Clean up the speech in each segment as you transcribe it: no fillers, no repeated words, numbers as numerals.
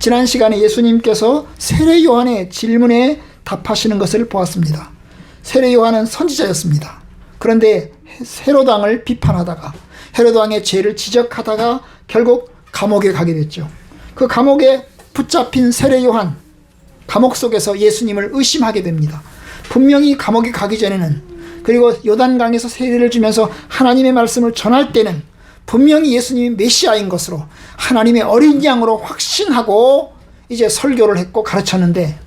지난 시간에 예수님께서 세례 요한의 질문에 답하시는 것을 보았습니다. 세례 요한은 선지자였습니다. 그런데 헤롯 왕을 비판하다가 헤롯 왕의 죄를 지적하다가 결국 감옥에 가게 됐죠. 그 감옥에 붙잡힌 세례 요한, 감옥 속에서 예수님을 의심하게 됩니다. 분명히 감옥에 가기 전에는, 그리고 요단강에서 세례를 주면서 하나님의 말씀을 전할 때는 분명히 예수님이 메시아인 것으로 하나님의 어린 양으로 확신하고 이제 설교를 했고 가르쳤는데,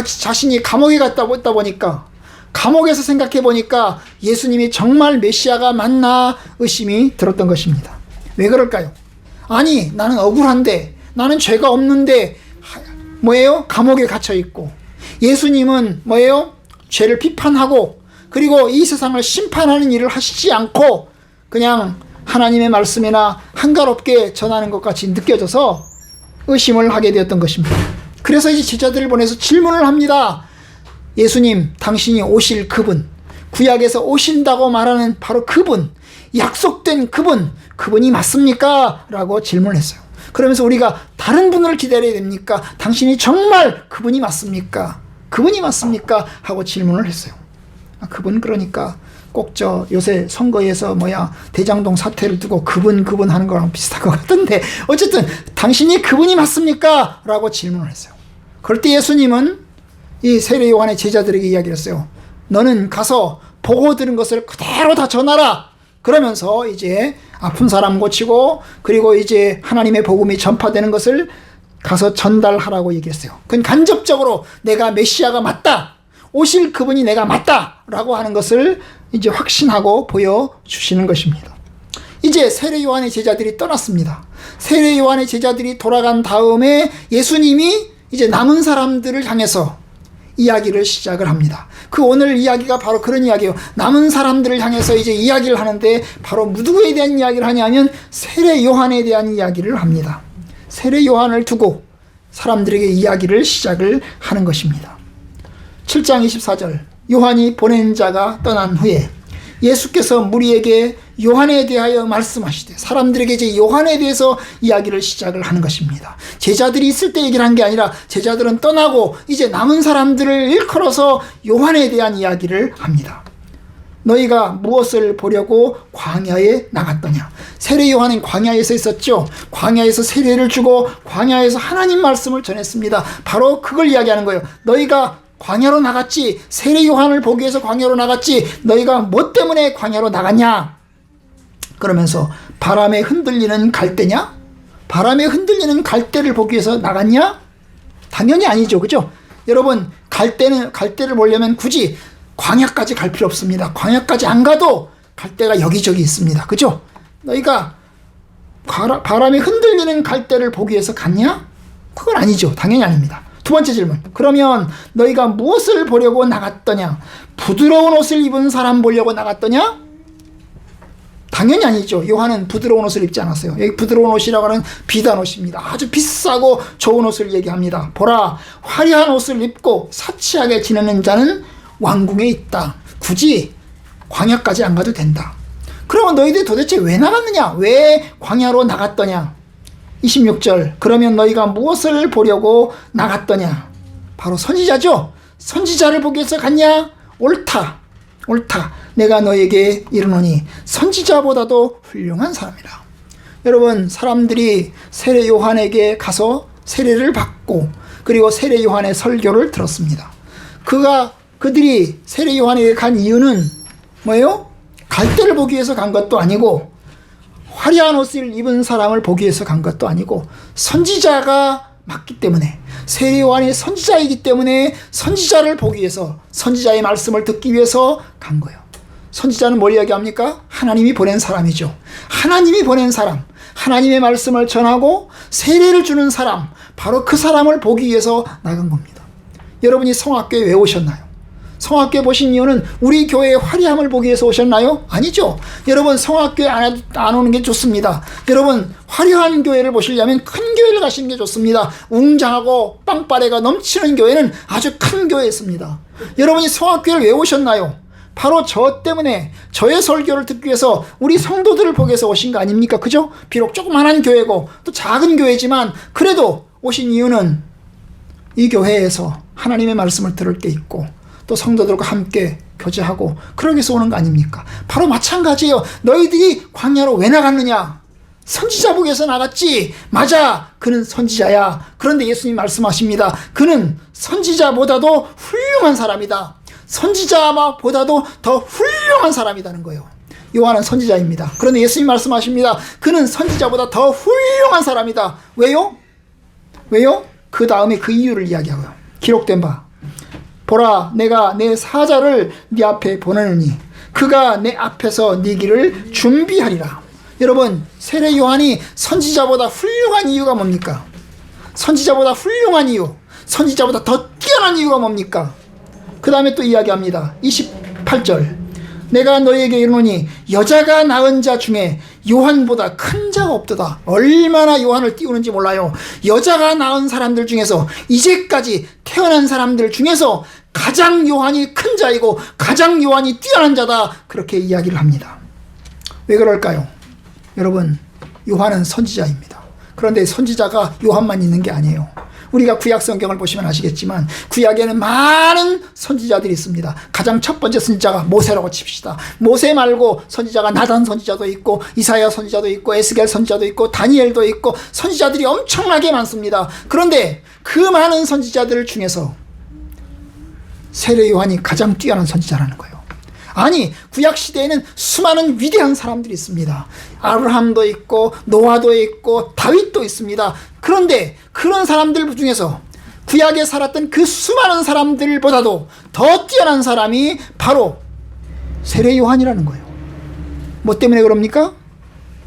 자신이 감옥에 갔다 보니까, 감옥에서 생각해 보니까 예수님이 정말 메시아가 맞나 의심이 들었던 것입니다. 왜 그럴까요? 아니, 나는 억울한데, 나는 죄가 없는데 뭐예요? 감옥에 갇혀 있고, 예수님은 뭐예요? 죄를 비판하고 그리고 이 세상을 심판하는 일을 하시지 않고 그냥 하나님의 말씀이나 한가롭게 전하는 것 같이 느껴져서 의심을 하게 되었던 것입니다. 그래서 이제 제자들을 보내서 질문을 합니다. 예수님, 당신이 오실 그분, 구약에서 오신다고 말하는 바로 그분, 약속된 그분이 맞습니까? 라고 질문을 했어요. 그러면서 우리가 다른 분을 기다려야 됩니까? 당신이 정말 그분이 맞습니까? 그분이 맞습니까? 하고 질문을 했어요. 그분, 그러니까 꼭 요새 선거에서 대장동 사태를 두고 그분 하는 거랑 비슷한 것 같은데, 어쨌든 당신이 그분이 맞습니까? 라고 질문을 했어요. 그럴 때 예수님은 이 세례 요한의 제자들에게 이야기를 했어요. 너는 가서 보고 들은 것을 그대로 다 전하라. 그러면서 이제 아픈 사람 고치고, 그리고 이제 하나님의 복음이 전파되는 것을 가서 전달하라고 얘기했어요. 그건 간접적으로 내가 메시아가 맞다, 오실 그분이 내가 맞다 라고 하는 것을 이제 확신하고 보여주시는 것입니다. 이제 세례 요한의 제자들이 떠났습니다. 세례 요한의 제자들이 돌아간 다음에 예수님이 이제 남은 사람들을 향해서 이야기를 시작을 합니다. 그 오늘 이야기가 바로 그런 이야기예요. 남은 사람들을 향해서 이제 이야기를 하는데, 바로 누구에 대한 이야기를 하냐면 세례 요한에 대한 이야기를 합니다. 세례 요한을 두고 사람들에게 이야기를 시작을 하는 것입니다. 7장 24절, 요한이 보낸 자가 떠난 후에 예수께서 무리에게 요한에 대하여 말씀하시되, 사람들에게 이제 요한에 대해서 이야기를 시작을 하는 것입니다. 제자들이 있을 때 얘기를 한 게 아니라 제자들은 떠나고 이제 남은 사람들을 일컬어서 요한에 대한 이야기를 합니다. 너희가 무엇을 보려고 광야에 나갔더냐? 세례 요한은 광야에서 있었죠. 광야에서 세례를 주고 광야에서 하나님 말씀을 전했습니다. 바로 그걸 이야기하는 거예요. 너희가 광야로 나갔지, 세례 요한을 보기 위해서 광야로 나갔지, 너희가 뭐 때문에 광야로 나갔냐? 그러면서 바람에 흔들리는 갈대냐? 바람에 흔들리는 갈대를 보기 위해서 나갔냐? 당연히 아니죠. 그죠? 여러분, 갈대를 보려면 굳이 광야까지 갈 필요 없습니다. 광야까지 안 가도 갈대가 여기저기 있습니다. 그죠? 너희가 바람에 흔들리는 갈대를 보기 위해서 갔냐? 그건 아니죠. 당연히 아닙니다. 두 번째 질문. 그러면 너희가 무엇을 보려고 나갔더냐? 부드러운 옷을 입은 사람 보려고 나갔더냐? 당연히 아니죠. 요한은 부드러운 옷을 입지 않았어요. 여기 부드러운 옷이라고 하는 비단 옷입니다. 아주 비싸고 좋은 옷을 얘기합니다. 보라, 화려한 옷을 입고 사치하게 지내는 자는 왕궁에 있다. 굳이 광야까지 안 가도 된다. 그러면 너희들이 도대체 왜 나갔느냐? 왜 광야로 나갔더냐? 26절, 그러면 너희가 무엇을 보려고 나갔더냐? 바로 선지자죠. 선지자를 보기 위해서 갔냐? 옳다. 내가 너에게 이르노니 선지자보다도 훌륭한 사람이라. 여러분, 사람들이 세례 요한에게 가서 세례를 받고, 그리고 세례 요한의 설교를 들었습니다. 그들이 세례 요한에게 간 이유는 뭐예요? 갈대를 보기 위해서 간 것도 아니고, 화려한 옷을 입은 사람을 보기 위해서 간 것도 아니고, 선지자가 맞기 때문에, 세례 요한이 선지자이기 때문에 선지자를 보기 위해서, 선지자의 말씀을 듣기 위해서 간 거예요. 선지자는 뭘 이야기합니까? 하나님이 보낸 사람이죠. 하나님이 보낸 사람, 하나님의 말씀을 전하고 세례를 주는 사람, 바로 그 사람을 보기 위해서 나간 겁니다. 여러분이 성악교에 왜 오셨나요? 성악교에 보신 이유는 우리 교회의 화려함을 보기 위해서 오셨나요? 아니죠. 여러분, 성악교에 안 오는 게 좋습니다. 여러분, 화려한 교회를 보시려면 큰 교회를 가시는 게 좋습니다. 웅장하고 빵빠레가 넘치는 교회는 아주 큰 교회였습니다. 여러분이 성악교회를 왜 오셨나요? 바로 저 때문에 저의 설교를 듣기 위해서 우리 성도들을 보기 위해서 오신 거 아닙니까? 그죠? 비록 조그만한 교회고 또 작은 교회지만 그래도 오신 이유는 이 교회에서 하나님의 말씀을 들을 게 있고 또 성도들과 함께 교제하고 그러기 위해서 오는 거 아닙니까? 바로 마찬가지예요. 너희들이 광야로 왜 나갔느냐? 선지자 보기 위해서 나갔지. 맞아, 그는 선지자야. 그런데 예수님 말씀하십니다. 그는 선지자보다도 훌륭한 사람이다. 선지자보다도 더 훌륭한 사람이라는 거예요. 요한은 선지자입니다. 그런데 예수님 말씀하십니다. 그는 선지자보다 더 훌륭한 사람이다. 왜요? 왜요? 그 다음에 그 이유를 이야기하고요. 기록된 바, 보라, 내가 내 사자를 네 앞에 보내느니 그가 내 앞에서 네 길을 준비하리라. 여러분, 세례 요한이 선지자보다 훌륭한 이유가 뭡니까? 선지자보다 훌륭한 이유, 선지자보다 더 뛰어난 이유가 뭡니까? 그 다음에 또 이야기합니다. 28절, 내가 너희에게 이르노니 여자가 낳은 자 중에 요한보다 큰 자가 없도다. 얼마나 요한을 띄우는지 몰라요. 여자가 낳은 사람들 중에서, 이제까지 태어난 사람들 중에서 가장 요한이 큰 자이고 가장 요한이 뛰어난 자다. 그렇게 이야기를 합니다. 왜 그럴까요? 여러분, 요한은 선지자입니다. 그런데 선지자가 요한만 있는 게 아니에요. 우리가 구약 성경을 보시면 아시겠지만 구약에는 많은 선지자들이 있습니다. 가장 첫 번째 선지자가 모세라고 칩시다. 모세 말고 선지자가 나단 선지자도 있고 이사야 선지자도 있고 에스겔 선지자도 있고 다니엘도 있고 선지자들이 엄청나게 많습니다. 그런데 그 많은 선지자들 중에서 세례 요한이 가장 뛰어난 선지자라는 거예요. 아니, 구약시대에는 수많은 위대한 사람들이 있습니다. 아브라함도 있고 노아도 있고 다윗도 있습니다. 그런데 그런 사람들 중에서 구약에 살았던 그 수많은 사람들보다도 더 뛰어난 사람이 바로 세례 요한이라는 거예요. 뭐 때문에 그럽니까?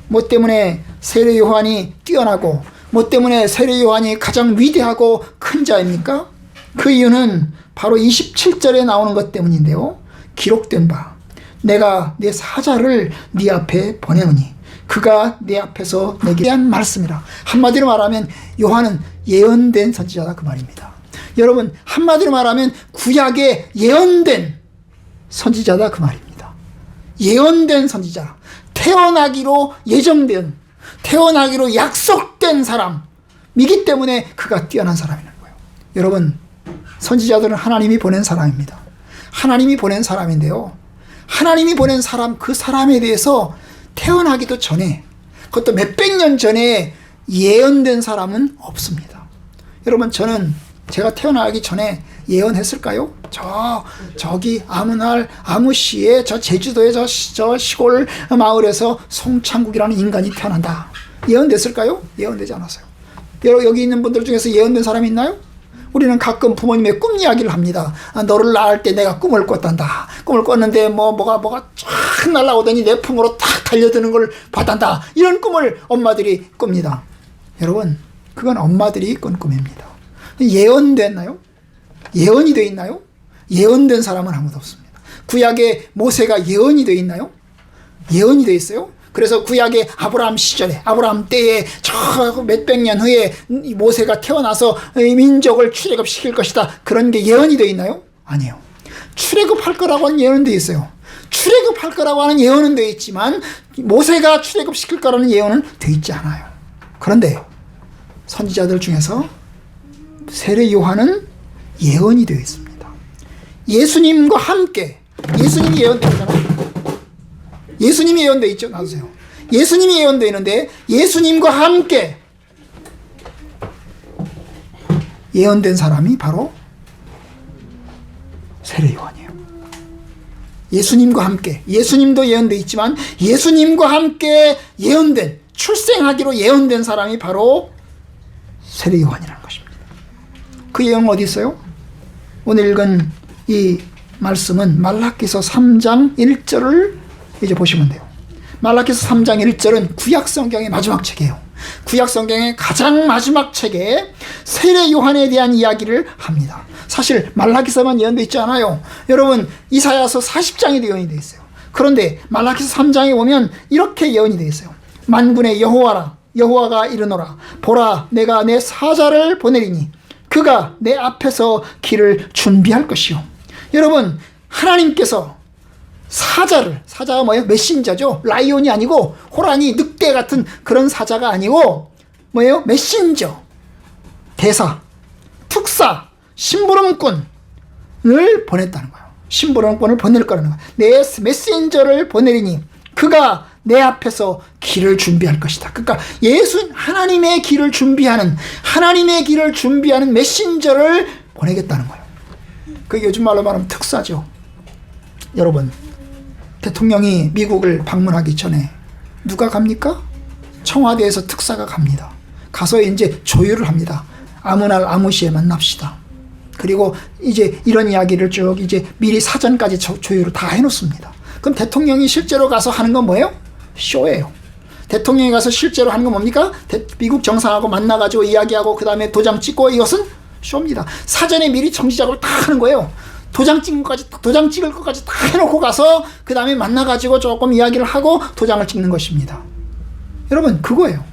뭐 때문에 세례 요한이 뛰어나고 뭐 때문에 세례 요한이 가장 위대하고 큰 자입니까? 그 이유는 바로 27절에 나오는 것 때문인데요. 기록된 바, 내가 내 사자를 네 앞에 보내오니 그가 내 앞에서 내게 대한 말씀이라. 한마디로 말하면 요한은 예언된 선지자다, 그 말입니다. 여러분, 한마디로 말하면 구약에 예언된 선지자다, 그 말입니다. 예언된 선지자, 태어나기로 예정된, 태어나기로 약속된 사람이기 때문에 그가 뛰어난 사람이라는 거예요. 여러분, 선지자들은 하나님이 보낸 사람입니다. 하나님이 보낸 사람인데요, 하나님이 보낸 사람, 그 사람에 대해서 태어나기도 전에, 그것도 몇백 년 전에 예언된 사람은 없습니다. 여러분, 저는 제가 태어나기 전에 예언했을까요? 저기 아무 날 아무 시에 저 제주도의 저 시골 마을에서 송창국이라는 인간이 태어난다, 예언됐을까요? 예언되지 않았어요. 여기 있는 분들 중에서 예언된 사람이 있나요? 우리는 가끔 부모님의 꿈 이야기를 합니다. 너를 낳을 때 내가 꿈을 꿨단다. 꿈을 꿨는데 뭐가 쫙 날아오더니 내 품으로 탁 달려드는 걸 봤단다. 이런 꿈을 엄마들이 꿉니다. 여러분, 그건 엄마들이 꾼 꿈입니다. 예언됐나요? 예언이 되어 있나요? 예언된 사람은 아무도 없습니다. 구약에 모세가 예언이 되어 있나요? 예언이 되어 있어요? 그래서 구약의 아브라함 시절에, 아브라함 때에 저 몇백 년 후에 모세가 태어나서 민족을 출애굽시킬 것이다, 그런 게 예언이 되어 있나요? 아니에요. 출애굽할 거라고 하는 예언은 되어 있어요. 출애굽할 거라고 하는 예언은 되어 있지만 모세가 출애굽시킬 거라는 예언은 되어 있지 않아요. 그런데 선지자들 중에서 세례 요한은 예언이 되어 있습니다. 예수님과 함께, 예수님이 예언되어 있잖아요. 예수님이 예언되어 있죠. 놔두세요. 예수님이 예언되어 있는데 예수님과 함께 예언된 사람이 바로 세례 요한이에요. 예수님과 함께, 예수님도 예언되어 있지만 예수님과 함께 예언된, 출생하기로 예언된 사람이 바로 세례 요한이라는 것입니다. 그 예언은 어디 있어요? 오늘 읽은 이 말씀은 말라기서 3장 1절을 이제 보시면 돼요. 말라기서 3장 1절은 구약 성경의 마지막 책이에요. 구약 성경의 가장 마지막 책에 세례 요한에 대한 이야기를 합니다. 사실 말라기서만 예언되어 있지 않아요. 여러분, 이사야서 40장에도 예언이 되어 있어요. 그런데 말라기서 3장에 보면 이렇게 예언이 되어 있어요. 만군의 여호와라, 여호와가 이르노라, 보라, 내가 내 사자를 보내리니 그가 내 앞에서 길을 준비할 것이요. 여러분, 하나님께서 사자가 뭐예요? 메신저죠. 라이온이 아니고 호랑이, 늑대 같은 그런 사자가 아니고 뭐예요? 메신저, 대사, 특사, 심부름꾼을 보냈다는 거예요. 심부름꾼을 보낼 거라는 거예요. 내 메신저를 보내리니 그가 내 앞에서 길을 준비할 것이다. 그러니까 하나님의 길을 준비하는 메신저를 보내겠다는 거예요. 그게 요즘 말로 말하면 특사죠. 여러분, 대통령이 미국을 방문하기 전에 누가 갑니까? 청와대에서 특사가 갑니다. 가서 이제 조율을 합니다. 아무 날 아무 시에 만납시다. 그리고 이제 이런 이야기를 쭉 이제 미리 사전까지 조율을 다 해놓습니다. 그럼 대통령이 실제로 가서 하는 건 뭐예요? 쇼예요. 대통령이 가서 실제로 하는 건 뭡니까? 미국 정상하고 만나가지고 이야기하고 그 다음에 도장 찍고, 이것은 쇼입니다. 사전에 미리 정치 작업을 다 하는 거예요. 도장 찍을 것까지 다 해놓고 가서 그 다음에 만나가지고 조금 이야기를 하고 도장을 찍는 것입니다. 여러분, 그거예요.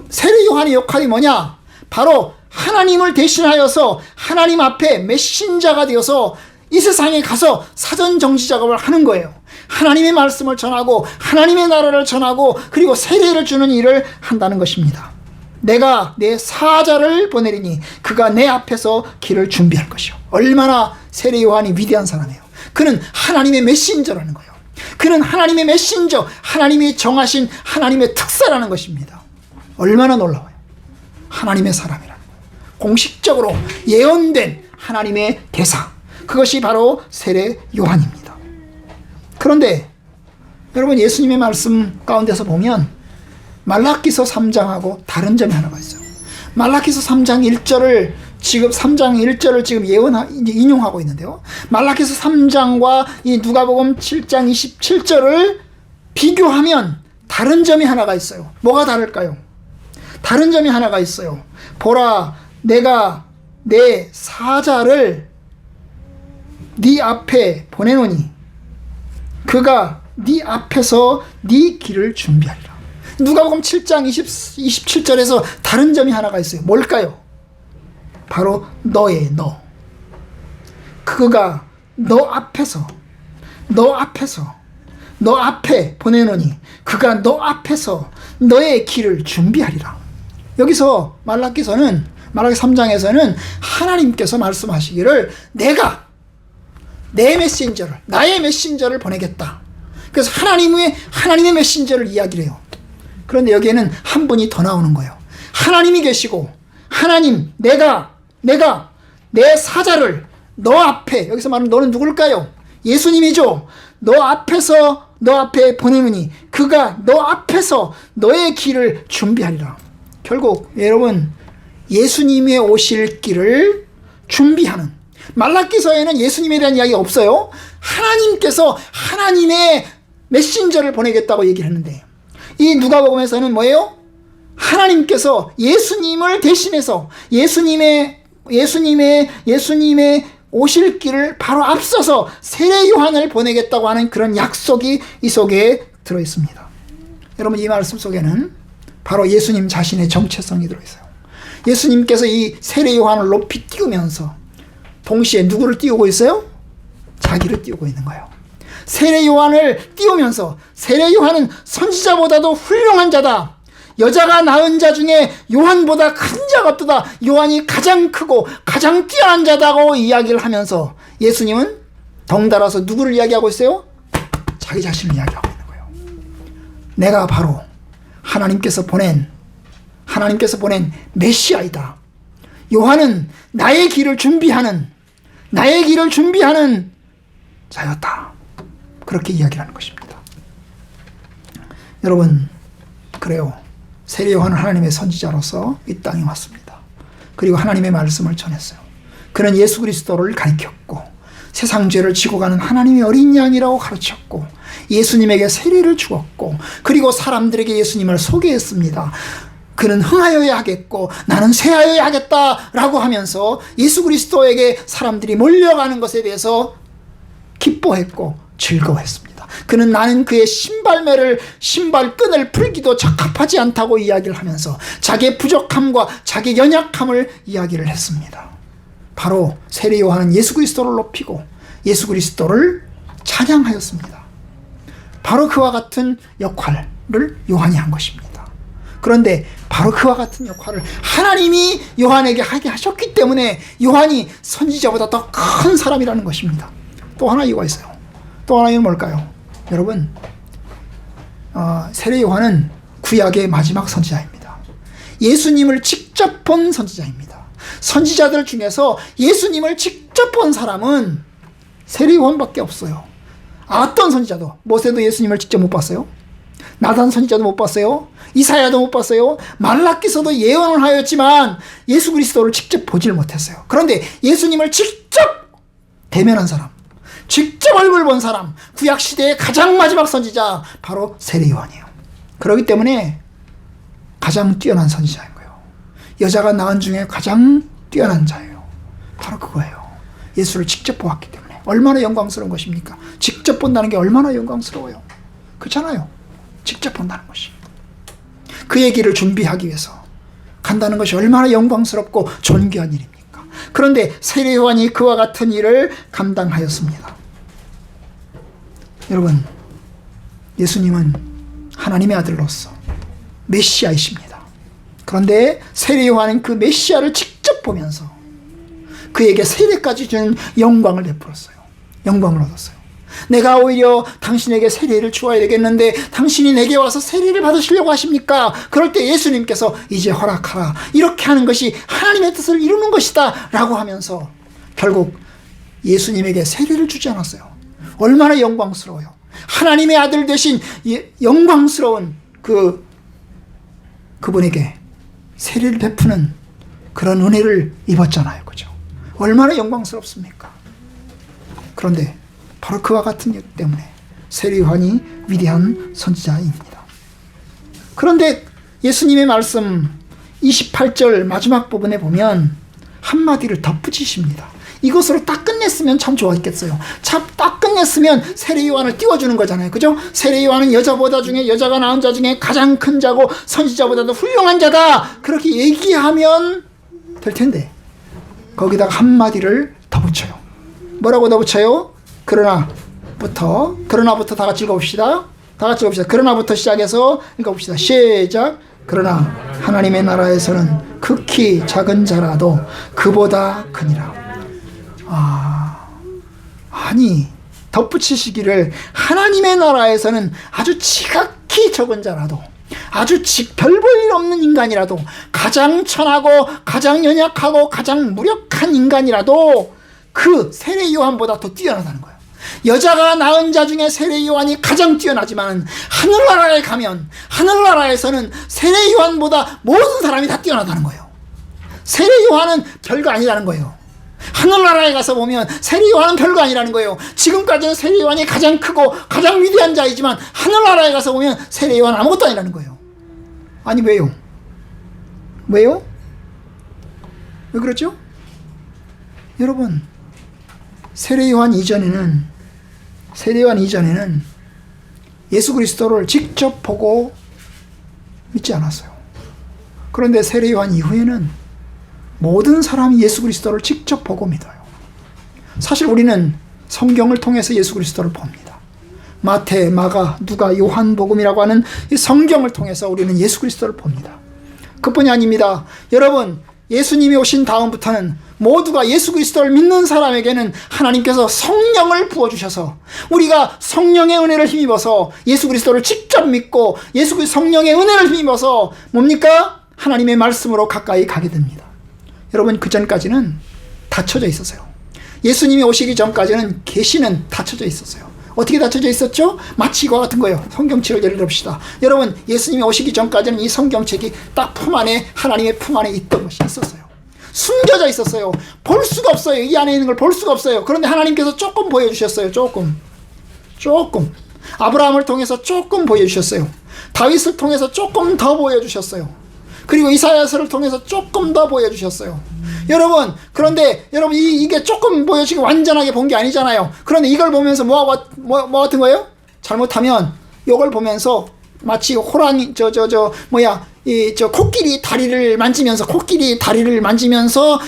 세례 요한의 역할이 뭐냐? 바로 하나님을 대신하여서 하나님 앞에 메신저가 되어서 이 세상에 가서 사전 정치 작업을 하는 거예요. 하나님의 말씀을 전하고 하나님의 나라를 전하고 그리고 세례를 주는 일을 한다는 것입니다. 내가 내 사자를 보내리니 그가 내 앞에서 길을 준비할 것이요. 얼마나 세례 요한이 위대한 사람이에요. 그는 하나님의 메신저라는 거예요. 그는 하나님의 메신저, 하나님이 정하신 하나님의 특사라는 것입니다. 얼마나 놀라워요. 하나님의 사람이라는 거예요. 공식적으로 예언된 하나님의 대사, 그것이 바로 세례 요한입니다. 그런데 여러분, 예수님의 말씀 가운데서 보면 말라기서 3장하고 다른 점이 하나가 있어요. 말라기서 3장 1절을 지금 인용하고 있는데요. 말라기서 3장과 이 누가복음 7장 27절을 비교하면 다른 점이 하나가 있어요. 뭐가 다를까요? 다른 점이 하나가 있어요. 보라, 내가 내 사자를 네 앞에 보내노니 그가 네 앞에서 네 길을 준비하리라. 누가복음 7장 27절에서 다른 점이 하나가 있어요. 뭘까요? 바로 너의 너. 그가 너 앞에 보내노니 그가 너 앞에서 너의 길을 준비하리라. 여기서 말라기 3장에서는 하나님께서 말씀하시기를 내가 나의 메신저를 보내겠다. 그래서 하나님의 메신저를 이야기를 해요. 그런데 여기에는 한 분이 더 나오는 거예요. 하나님이 계시고 내가 내 사자를 너 앞에, 여기서 말하는 너는 누굴까요? 예수님이죠. 너 앞에 보내느니 그가 너 앞에서 너의 길을 준비하리라. 결국 여러분, 예수님의 오실 길을 준비하는, 말라기서에는 예수님에 대한 이야기가 없어요. 하나님께서 하나님의 메신저를 보내겠다고 얘기를 했는데, 이 누가복음에서는 뭐예요? 하나님께서 예수님을 대신해서 예수님의 오실 길을 바로 앞서서 세례 요한을 보내겠다고 하는 그런 약속이 이 속에 들어 있습니다. 여러분, 이 말씀 속에는 바로 예수님 자신의 정체성이 들어 있어요. 예수님께서 이 세례 요한을 높이 띄우면서 동시에 누구를 띄우고 있어요? 자기를 띄우고 있는 거예요. 세례 요한을 띄우면서 세례 요한은 선지자보다도 훌륭한 자다. 여자가 낳은 자 중에 요한보다 큰 자가 없도다. 요한이 가장 크고 가장 뛰어난 자다고 이야기를 하면서 예수님은 덩달아서 누구를 이야기하고 있어요? 자기 자신을 이야기하고 있는 거예요. 내가 바로 하나님께서 보낸 메시아이다. 요한은 나의 길을 준비하는 자였다. 그렇게 이야기하는 것입니다. 여러분, 그래요. 세례 요한은 하나님의 선지자로서 이 땅에 왔습니다. 그리고 하나님의 말씀을 전했어요. 그는 예수 그리스도를 가르쳤고 세상 죄를 지고 가는 하나님의 어린 양이라고 가르쳤고 예수님에게 세례를 주었고 그리고 사람들에게 예수님을 소개했습니다. 그는 흥하여야 하겠고 나는 쇠하여야 하겠다라고 하면서 예수 그리스도에게 사람들이 몰려가는 것에 대해서 기뻐했고 즐거워했습니다. 그는 나는 그의 신발끈을 풀기도 적합하지 않다고 이야기를 하면서 자기의 부족함과 자기의 연약함을 이야기를 했습니다. 바로 세례 요한은 예수 그리스도를 높이고 예수 그리스도를 찬양하였습니다. 바로 그와 같은 역할을 요한이 한 것입니다. 그런데 바로 그와 같은 역할을 하나님이 요한에게 하게 하셨기 때문에 요한이 선지자보다 더 큰 사람이라는 것입니다. 또 하나 이유가 있어요. 또 하나 이유는 뭘까요? 여러분, 세례 요한은 구약의 마지막 선지자입니다. 예수님을 직접 본 선지자입니다. 선지자들 중에서 예수님을 직접 본 사람은 세례 요한밖에 없어요. 어떤 선지자도, 모세도 예수님을 직접 못 봤어요. 나단 선지자도 못 봤어요. 이사야도 못 봤어요. 말라기서도 예언을 하였지만 예수 그리스도를 직접 보질 못했어요. 그런데 예수님을 직접 대면한 사람, 직접 얼굴 본 사람, 구약시대의 가장 마지막 선지자, 바로 세례 요한이에요. 그렇기 때문에 가장 뛰어난 선지자인 거예요. 여자가 낳은 중에 가장 뛰어난 자예요. 바로 그거예요. 예수를 직접 보았기 때문에. 얼마나 영광스러운 것입니까? 직접 본다는 게 얼마나 영광스러워요. 그렇잖아요. 직접 본다는 것이. 그의 길을 준비하기 위해서 간다는 것이 얼마나 영광스럽고 존귀한 일입니까? 그런데 세례 요한이 그와 같은 일을 감당하였습니다. 여러분, 예수님은 하나님의 아들로서 메시아이십니다. 그런데 세례 요한은 그 메시아를 직접 보면서 그에게 세례까지 주는 영광을 베풀었어요. 영광을 얻었어요. 내가 오히려 당신에게 세례를 주어야 되겠는데 당신이 내게 와서 세례를 받으시려고 하십니까? 그럴 때 예수님께서 이제 허락하라. 이렇게 하는 것이 하나님의 뜻을 이루는 것이다 라고 하면서 결국 예수님에게 세례를 주지 않았어요. 얼마나 영광스러워요. 하나님의 아들 되신 영광스러운 그분에게 세례를 베푸는 그런 은혜를 입었잖아요. 그죠? 얼마나 영광스럽습니까? 그런데 바로 그와 같은 일 때문에 세례 요한이 위대한 선지자입니다. 그런데 예수님의 말씀 28절 마지막 부분에 보면 한마디를 덧붙이십니다. 이것으로 딱 끝냈으면 참 좋았겠어요. 딱 끝냈으면 세례 요한을 띄워주는 거잖아요. 그죠? 세례 요한은 여자가 낳은 자 중에 가장 큰 자고 선지자보다도 훌륭한 자다. 그렇게 얘기하면 될 텐데 거기다가 한마디를 더 붙여요. 뭐라고 더 붙여요? 그러나부터 다 같이 읽어봅시다. 그러나부터 시작해서 읽어봅시다. 시작. 그러나 하나님의 나라에서는 극히 작은 자라도 그보다 크니라. 아니 덧붙이시기를 하나님의 나라에서는 아주 지극히 적은 자라도, 아주 별 볼 일 없는 인간이라도, 가장 천하고 가장 연약하고 가장 무력한 인간이라도 그 세례 요한보다 더 뛰어나다는 거예요. 여자가 낳은 자 중에 세례 요한이 가장 뛰어나지만 하늘나라에 가면 하늘나라에서는 세례 요한보다 모든 사람이 다 뛰어나다는 거예요. 세례 요한은 별거 아니라는 거예요. 하늘나라에 가서 보면 세례 요한은 별거 아니라는 거예요. 지금까지는 세례 요한이 가장 크고 가장 위대한 자이지만 하늘나라에 가서 보면 세례 요한은 아무것도 아니라는 거예요. 아니 왜요? 왜요? 왜 그렇죠? 여러분, 세례 요한 이전에는 예수 그리스도를 직접 보고 믿지 않았어요. 그런데 세례 요한 이후에는 모든 사람이 예수 그리스도를 직접 보고 믿어요. 사실 우리는 성경을 통해서 예수 그리스도를 봅니다. 마태, 마가, 누가, 요한복음이라고 하는 이 성경을 통해서 우리는 예수 그리스도를 봅니다. 그뿐이 아닙니다. 여러분, 예수님이 오신 다음부터는 모두가 예수 그리스도를 믿는 사람에게는 하나님께서 성령을 부어주셔서 우리가 성령의 은혜를 힘입어서 예수 그리스도를 직접 믿고 성령의 은혜를 힘입어서 뭡니까? 하나님의 말씀으로 가까이 가게 됩니다. 여러분, 그 전까지는 닫혀져 있었어요. 예수님이 오시기 전까지는 계시는 닫혀져 있었어요. 어떻게 닫혀져 있었죠? 마치 이와 같은 거예요. 성경책을 예를 들읍시다. 여러분, 예수님이 오시기 전까지는 이 성경책이 딱 품 안에, 하나님의 품 안에 있던 것이 있었어요. 숨겨져 있었어요. 볼 수가 없어요. 이 안에 있는 걸 볼 수가 없어요. 그런데 하나님께서 조금 보여주셨어요. 조금. 아브라함을 통해서 조금 보여주셨어요. 다윗을 통해서 조금 더 보여주셨어요. 그리고 이사야서를 통해서 조금 더 보여주셨어요. 여러분, 그런데 여러분 이게 조금 보여주고 완전하게 본 게 아니잖아요. 그런데 이걸 보면서 뭐 같은 거예요? 잘못하면 이걸 보면서 마치 호랑이 코끼리 다리를 만지면서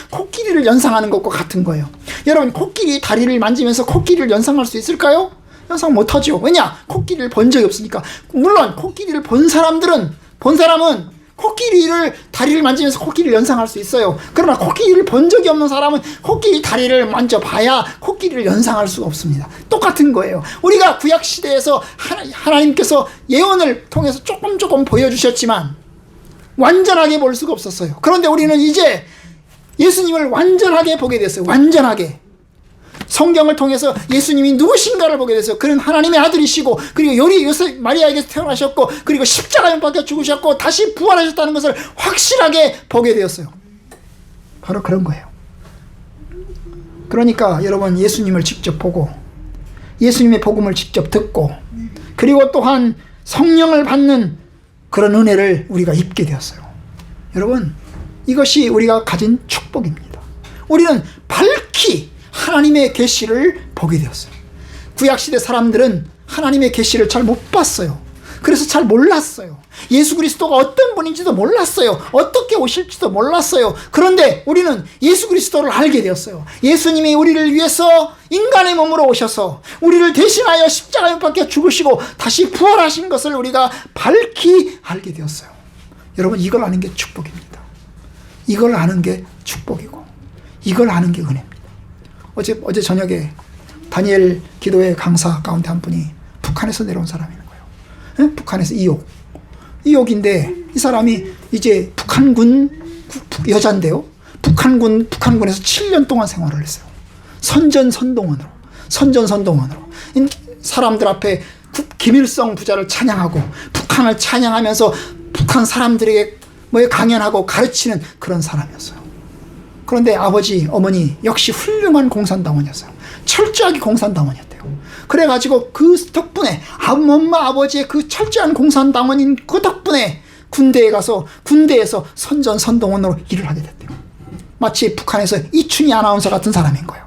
코끼리를 연상하는 것과 같은 거예요. 여러분, 코끼리 다리를 만지면서 코끼리를 연상할 수 있을까요? 연상 못하죠. 왜냐? 코끼리를 본 적이 없으니까. 물론 코끼리를 본 사람은 코끼리를 다리를 만지면서 코끼리를 연상할 수 있어요. 그러나 코끼리를 본 적이 없는 사람은 코끼리 다리를 만져봐야 코끼리를 연상할 수가 없습니다. 똑같은 거예요. 우리가 구약시대에서 하나님께서 예언을 통해서 조금 보여주셨지만 완전하게 볼 수가 없었어요. 그런데 우리는 이제 예수님을 완전하게 보게 됐어요. 완전하게. 성경을 통해서 예수님이 누구신가를 보게 됐어요. 그는 하나님의 아들이시고, 그리고 요셉 마리아에게서 태어나셨고, 그리고 십자가에 못 박혀 죽으셨고 다시 부활하셨다는 것을 확실하게 보게 되었어요. 바로 그런 거예요. 그러니까 여러분, 예수님을 직접 보고 예수님의 복음을 직접 듣고, 그리고 또한 성령을 받는 그런 은혜를 우리가 입게 되었어요. 여러분, 이것이 우리가 가진 축복입니다. 우리는 밝히 하나님의 계시를 보게 되었어요. 구약시대 사람들은 하나님의 계시를 잘 못 봤어요. 그래서 잘 몰랐어요. 예수 그리스도가 어떤 분인지도 몰랐어요. 어떻게 오실지도 몰랐어요. 그런데 우리는 예수 그리스도를 알게 되었어요. 예수님이 우리를 위해서 인간의 몸으로 오셔서 우리를 대신하여 십자가에 못 박혀 죽으시고 다시 부활하신 것을 우리가 밝히 알게 되었어요. 여러분, 이걸 아는 게 축복입니다. 이걸 아는 게 축복이고, 이걸 아는 게 은혜입니다. 어제 저녁에 다니엘 기도회 강사 가운데 한 분이 북한에서 내려온 사람인 거예요. 북한에서 이옥인데 이 사람이 이제 북한군 여자인데요. 북한군에서 7년 동안 생활을 했어요. 선전선동원으로 사람들 앞에 김일성 부자를 찬양하고 북한을 찬양하면서 북한 사람들에게 강연하고 가르치는 그런 사람이었어요. 그런데 아버지, 어머니 역시 훌륭한 공산당원이었어요. 철저하게 공산당원이었대요. 그래가지고 그 덕분에 엄마 아버지의 그 철저한 공산당원인 그 덕분에 군대에서 선전선동원으로 일을 하게 됐대요. 마치 북한에서 이춘희 아나운서 같은 사람인 거예요.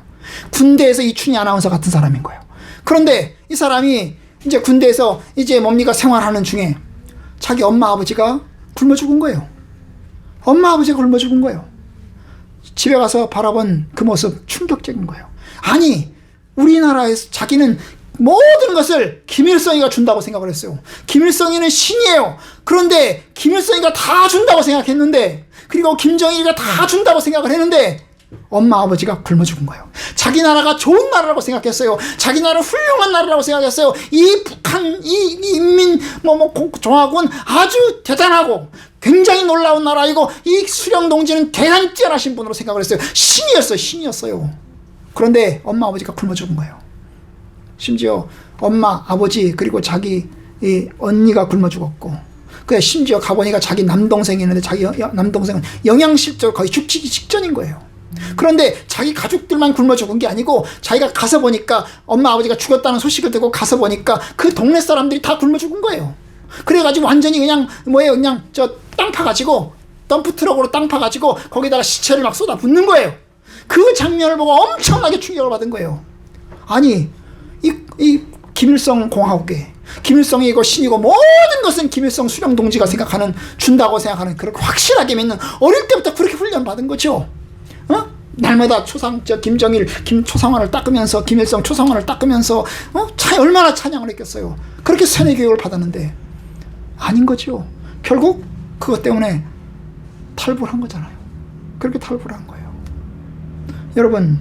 군대에서 이춘희 아나운서 같은 사람인 거예요. 그런데 이 사람이 이제 군대에서 이제 생활하는 중에 자기 엄마 아버지가 굶어 죽은 거예요. 엄마 아버지가 굶어 죽은 거예요. 집에 가서 바라본 그 모습 충격적인 거예요. 아니, 우리나라에서 자기는 모든 것을 김일성이가 준다고 생각을 했어요. 김일성이는 신이에요. 그런데 김일성이가 다 준다고 생각했는데, 그리고 김정일이가 다 준다고 생각을 했는데 엄마 아버지가 굶어 죽은 거예요. 자기 나라가 좋은 나라라고 생각했어요. 자기 나라 훌륭한 나라라고 생각했어요. 이 북한, 이 인민 종합군 아주 대단하고 굉장히 놀라운 나라이고, 이 수령동지는 대단히 뛰어나신 분으로 생각을 했어요. 신이었어요. 그런데 엄마 아버지가 굶어 죽은 거예요. 심지어 엄마 아버지 그리고 자기 이 언니가 굶어 죽었고, 그래 심지어 가보니까 자기 남동생이 있는데 자기 남동생은 영양실조 거의 죽기 직전인 거예요. 그런데 자기 가족들만 굶어 죽은 게 아니고, 자기가 가서 보니까 엄마 아버지가 죽었다는 소식을 듣고 가서 보니까 그 동네 사람들이 다 굶어 죽은 거예요. 그래가지고 완전히 그냥 땅 파가지고 덤프트럭으로 땅 파가지고 거기다가 시체를 막 쏟아 붓는 거예요. 그 장면을 보고 엄청나게 충격을 받은 거예요. 아니, 이 김일성 공화국에 김일성이 이거 신이고 모든 것은 김일성 수령동지가 준다고 생각하는, 그렇게 확실하게 믿는, 어릴 때부터 그렇게 훈련받은 거죠. 날마다 김정일 초상화를 닦으면서, 김일성 초상화를 닦으면서 얼마나 찬양을 했겠어요. 그렇게 세뇌 교육을 받았는데 아닌 거죠. 결국 그것 때문에 탈북을 한 거잖아요. 그렇게 탈북을 한 거예요. 여러분,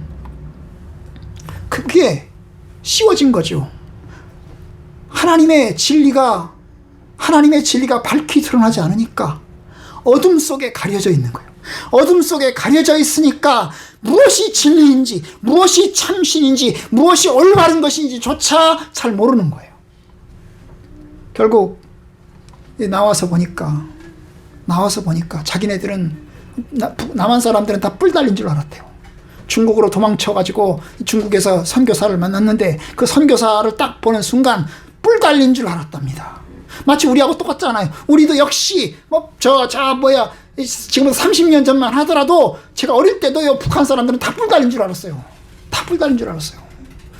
그게 쉬워진 거죠. 하나님의 진리가 밝히 드러나지 않으니까 어둠 속에 가려져 있는 거예요. 어둠 속에 가려져 있으니까 무엇이 진리인지, 무엇이 참신인지, 무엇이 올바른 것인지조차 잘 모르는 거예요. 결국 나와서 보니까 자기네들은, 남한 사람들은 다 뿔 달린 줄 알았대요. 중국으로 도망쳐가지고 중국에서 선교사를 만났는데 그 선교사를 딱 보는 순간 뿔 달린 줄 알았답니다. 마치 우리하고 똑같잖아요. 우리도 역시 지금부터 30년 전만 하더라도 제가 어릴 때도 북한 사람들은 다 뿔 달린 줄 알았어요. 다 뿔 달린 줄 알았어요.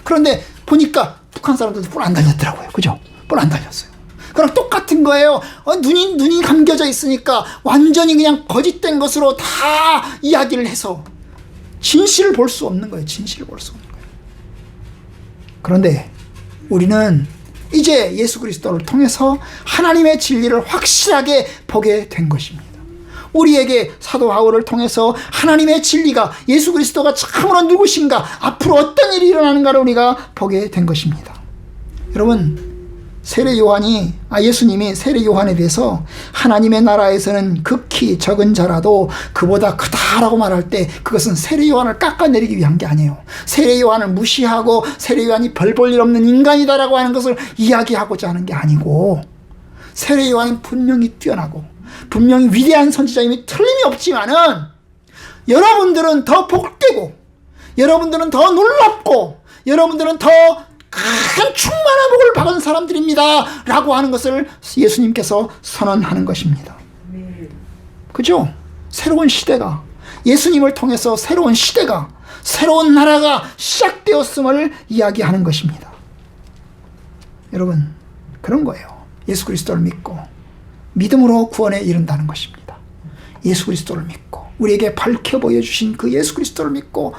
그런데 보니까 북한 사람들도 뿔 안 달렸더라고요. 그죠? 뿔 안 달렸어요. 그럼 똑같은 거예요. 눈이 감겨져 있으니까 완전히 그냥 거짓된 것으로 다 이야기를 해서 진실을 볼 수 없는 거예요. 진실을 볼 수 없는 거예요. 그런데 우리는 이제 예수 그리스도를 통해서 하나님의 진리를 확실하게 보게 된 것입니다. 우리에게 사도 바울을 통해서 하나님의 진리가 예수 그리스도가 참으로 누구신가, 앞으로 어떤 일이 일어나는가를 우리가 보게 된 것입니다. 여러분, 예수님이 세례 요한에 대해서 하나님의 나라에서는 극히 적은 자라도 그보다 크다라고 말할 때 그것은 세례 요한을 깎아내리기 위한 게 아니에요. 세례 요한을 무시하고 세례 요한이 별 볼 일 없는 인간이다라고 하는 것을 이야기하고자 하는 게 아니고, 세례 요한은 분명히 뛰어나고 분명히 위대한 선지자임이 틀림이 없지만은 여러분들은 더 복되고 여러분들은 더 놀랍고 여러분들은 더 큰 충만한 복을 받은 사람들입니다 라고 하는 것을 예수님께서 선언하는 것입니다. 그죠? 새로운 시대가, 예수님을 통해서 새로운 시대가, 새로운 나라가 시작되었음을 이야기하는 것입니다. 여러분, 그런 거예요. 예수 그리스도를 믿고 믿음으로 구원에 이른다는 것입니다. 예수 그리스도를 믿고 우리에게 밝혀 보여주신 그 예수 그리스도를 믿고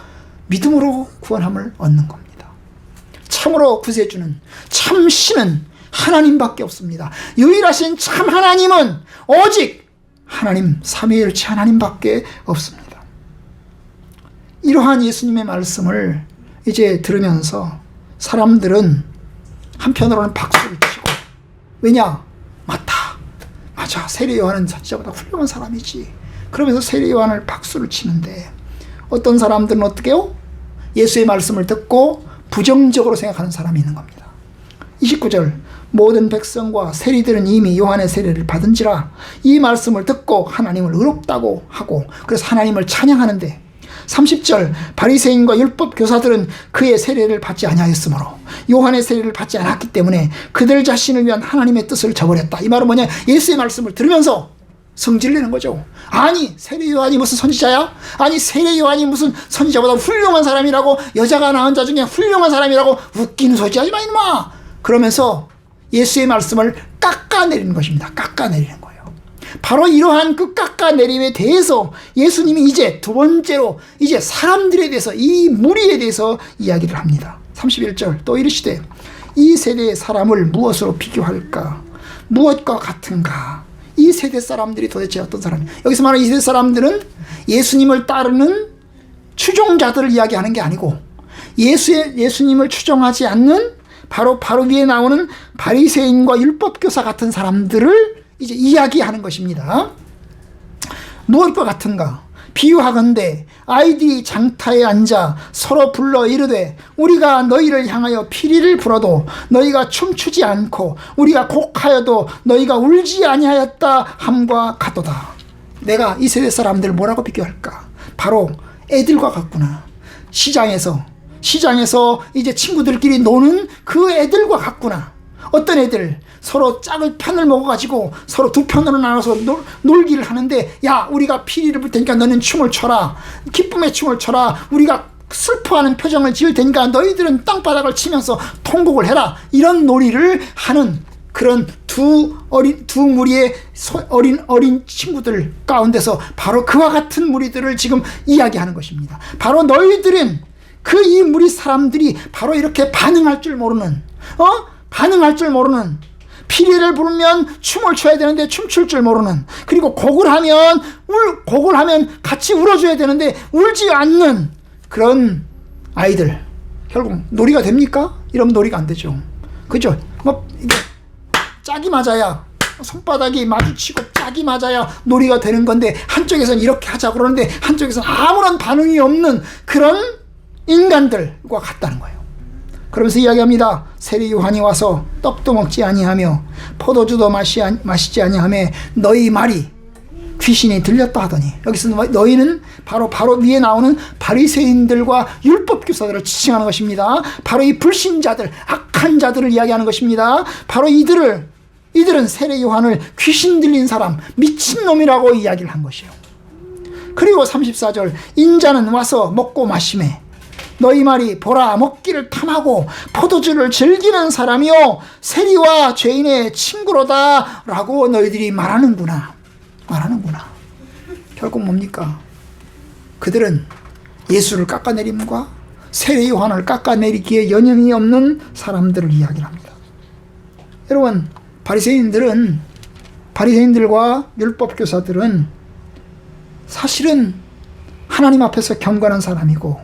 믿음으로 구원함을 얻는 겁니다. 참으로 구세주는, 참 신은 하나님밖에 없습니다. 유일하신 참 하나님은 오직 하나님, 삼위일체 하나님밖에 없습니다. 이러한 예수님의 말씀을 이제 들으면서 사람들은 한편으로는 박수를 치고, 왜냐? 맞아, 세례 요한은 선지자보다 훌륭한 사람이지. 그러면서 세례 요한을 박수를 치는데, 어떤 사람들은 어떻게 해요? 예수의 말씀을 듣고 부정적으로 생각하는 사람이 있는 겁니다. 29절, 모든 백성과 세리들은 이미 요한의 세례를 받은지라 이 말씀을 듣고 하나님을 의롭다고 하고, 그래서 하나님을 찬양하는데, 30절, 바리새인과 율법 교사들은 그의 세례를 받지 아니하였으므로 요한의 세례를 받지 않았기 때문에 그들 자신을 위한 하나님의 뜻을 저버렸다. 이 말은 뭐냐? 예수의 말씀을 들으면서 성질을 내는 거죠. 아니, 세례 요한이 무슨 선지자야? 아니, 세례 요한이 무슨 선지자보다 훌륭한 사람이라고, 여자가 낳은 자 중에 훌륭한 사람이라고 웃기는 소리 하지 마, 이놈아. 그러면서 예수의 말씀을 깎아내리는 것입니다. 깎아내리는 거예요. 바로 이러한 그 깎아내림에 대해서 예수님이 이제 두 번째로 이제 사람들에 대해서, 이 무리에 대해서 이야기를 합니다. 31절, 또 이르시되 이 세대의 사람을 무엇으로 비교할까? 무엇과 같은가? 이 세대 사람들이 도대체 어떤 사람이에요? 여기서 말하는 이 세대 사람들은 예수님을 따르는 추종자들을 이야기하는 게 아니고, 예수님을 추종하지 않는 바로 위에 나오는 바리새인과 율법교사 같은 사람들을 이제 이야기하는 것입니다. 무엇과 같은가? 비유하건대 아이들이 장타에 앉아 서로 불러 이르되 우리가 너희를 향하여 피리를 불어도 너희가 춤추지 않고 우리가 곡하여도 너희가 울지 아니하였다 함과 같도다. 내가 이 세대 사람들 뭐라고 비교할까? 바로 애들과 같구나. 시장에서 이제 친구들끼리 노는 그 애들과 같구나. 어떤 애들? 서로 짝을 편을 먹어가지고 서로 두 편으로 나눠서 놀기를 하는데, 야, 우리가 피리를 불 테니까 너는 춤을 춰라. 기쁨의 춤을 춰라. 우리가 슬퍼하는 표정을 지을 테니까 너희들은 땅바닥을 치면서 통곡을 해라. 이런 놀이를 하는 그런 두 무리의 어린 친구들 가운데서 바로 그와 같은 무리들을 지금 이야기하는 것입니다. 바로 너희들은 이 무리 사람들이 바로 이렇게 반응할 줄 모르는, 피리를 부르면 춤을 춰야 되는데 춤출 줄 모르는, 그리고 곡을 하면 같이 울어줘야 되는데 울지 않는 그런 아이들. 결국 놀이가 됩니까? 이러면 놀이가 안 되죠. 그죠? 이게 짝이 맞아야, 손바닥이 마주치고 짝이 맞아야 놀이가 되는 건데, 한쪽에서는 이렇게 하자고 그러는데 한쪽에서는 아무런 반응이 없는 그런 인간들과 같다는 거예요. 그러면서 이야기합니다. 세례 요한이 와서 떡도 먹지 아니하며 포도주도 마시지 아니하며 너희 말이 귀신이 들렸다 하더니, 여기서 너희는 바로 위에 나오는 바리새인들과 율법교사들을 지칭하는 것입니다. 바로 이 불신자들, 악한 자들을 이야기하는 것입니다. 바로 이들은 세례 요한을 귀신 들린 사람, 미친놈이라고 이야기를 한 것이에요. 그리고 34절, 인자는 와서 먹고 마시매 너희 말이 보라 먹기를 탐하고 포도주를 즐기는 사람이요 세리와 죄인의 친구로다 라고 너희들이 말하는구나. 결국 뭡니까? 그들은 예수를 깎아내림과 세례 요한을 깎아내리기에 여념이 없는 사람들을 이야기를 합니다. 여러분, 바리새인들과 율법 교사들은 사실은 하나님 앞에서 경건한 사람이고,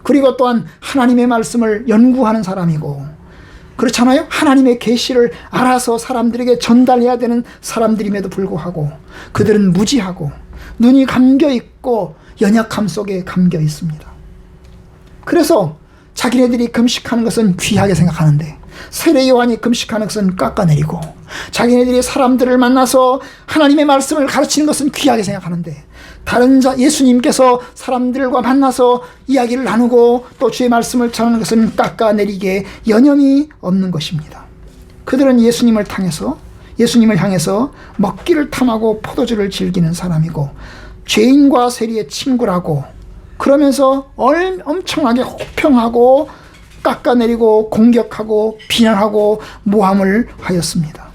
그리고 또한 하나님의 말씀을 연구하는 사람이고, 그렇잖아요. 하나님의 계시를 알아서 사람들에게 전달해야 되는 사람들임에도 불구하고 그들은 무지하고 눈이 감겨 있고 연약함 속에 감겨 있습니다. 그래서 자기네들이 금식하는 것은 귀하게 생각하는데, 세례 요한이 금식하는 것은 깎아내리고, 자기네들이 사람들을 만나서 하나님의 말씀을 가르치는 것은 귀하게 생각하는데, 다른 예수님께서 사람들과 만나서 이야기를 나누고 또 주의 말씀을 전하는 것은 깎아내리기에 여념이 없는 것입니다. 그들은 예수님을 향해서 먹기를 탐하고 포도주를 즐기는 사람이고, 죄인과 세리의 친구라고 그러면서 엄청나게 혹평하고 깎아내리고 공격하고 비난하고 모함을 하였습니다.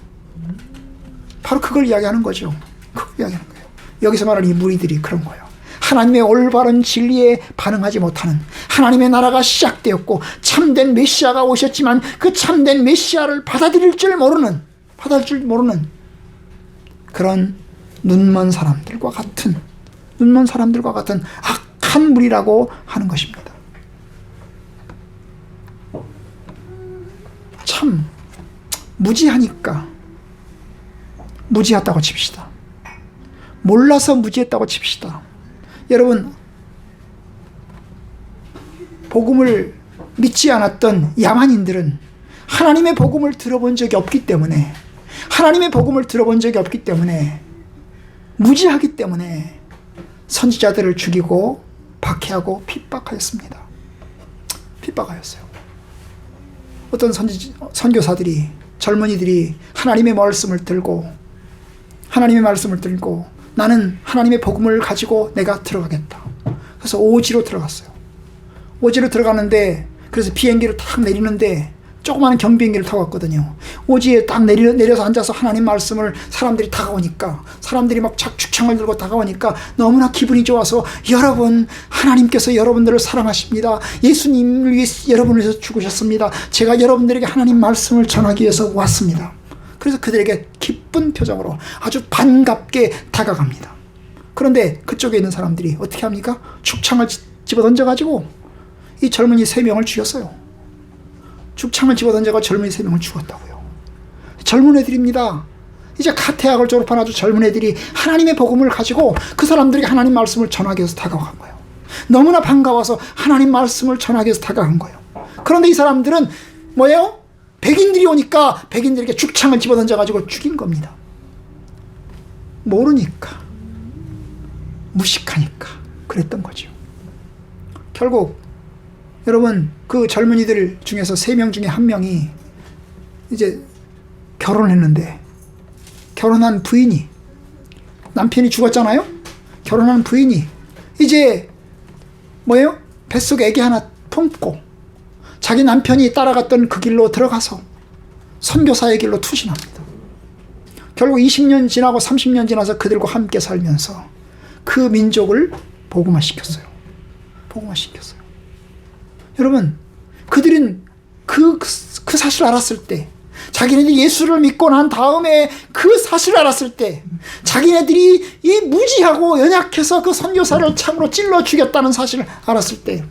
바로 그걸 이야기하는 거죠. 그걸 이야기하는 거예요. 여기서 말하는 이 무리들이 그런 거예요. 하나님의 올바른 진리에 반응하지 못하는, 하나님의 나라가 시작되었고 참된 메시아가 오셨지만 그 참된 메시아를 받아들일 줄 모르는 그런 눈먼 사람들과 같은 악한 무리라고 하는 것입니다. 참 무지하니까 무지했다고 칩시다. 몰라서 무지했다고 칩시다. 여러분, 복음을 믿지 않았던 야만인들은 하나님의 복음을 들어본 적이 없기 때문에, 무지하기 때문에 선지자들을 죽이고 박해하고 핍박하였습니다. 핍박하였어요. 어떤 선교사들이, 젊은이들이 하나님의 말씀을 들고 나는 하나님의 복음을 가지고 내가 들어가겠다. 그래서 오지로 들어갔어요. 오지로 들어가는데, 그래서 비행기를 탁 내리는데 조그마한 경비행기를 타고 왔거든요. 오지에 딱 내려서 앉아서 하나님 말씀을 사람들이 다가오니까, 사람들이 막 축창을 들고 다가오니까 너무나 기분이 좋아서, 여러분, 하나님께서 여러분들을 사랑하십니다. 예수님을 위해서 여러분을 위해서 죽으셨습니다. 제가 여러분들에게 하나님 말씀을 전하기 위해서 왔습니다. 그래서 그들에게 기쁜 표정으로 아주 반갑게 다가갑니다. 그런데 그쪽에 있는 사람들이 어떻게 합니까? 죽창을 집어던져가지고 이 젊은이 3명을 죽였어요. 죽창을 집어던져가 젊은이 3명을 죽었다고요. 젊은 애들입니다. 이제 대학을 졸업한 아주 젊은 애들이 하나님의 복음을 가지고 그 사람들에게 하나님 말씀을 전하기 위해서 다가간 거예요. 너무나 반가워서 하나님 말씀을 전하기 위해서 다가간 거예요. 그런데 이 사람들은 뭐예요? 백인들이 오니까 백인들에게 죽창을 집어던져가지고 죽인 겁니다. 모르니까, 무식하니까 그랬던 거죠. 결국 여러분, 그 젊은이들 중에서 3명 중에 1명이 이제 결혼을 했는데, 결혼한 부인이, 남편이 죽었잖아요? 결혼한 부인이 이제 뭐예요? 뱃속에 애기 하나 품고 자기 남편이 따라갔던 그 길로 들어가서 선교사의 길로 투신합니다. 결국 20년 지나고 30년 지나서 그들과 함께 살면서 그 민족을 복음화시켰어요. 여러분, 그들은 그 사실을 알았을 때, 자기네들이 예수를 믿고 난 다음에 그 사실을 알았을 때, 자기네들이 이 무지하고 연약해서 그 선교사를 참으로 찔러 죽였다는 사실을 알았을 때,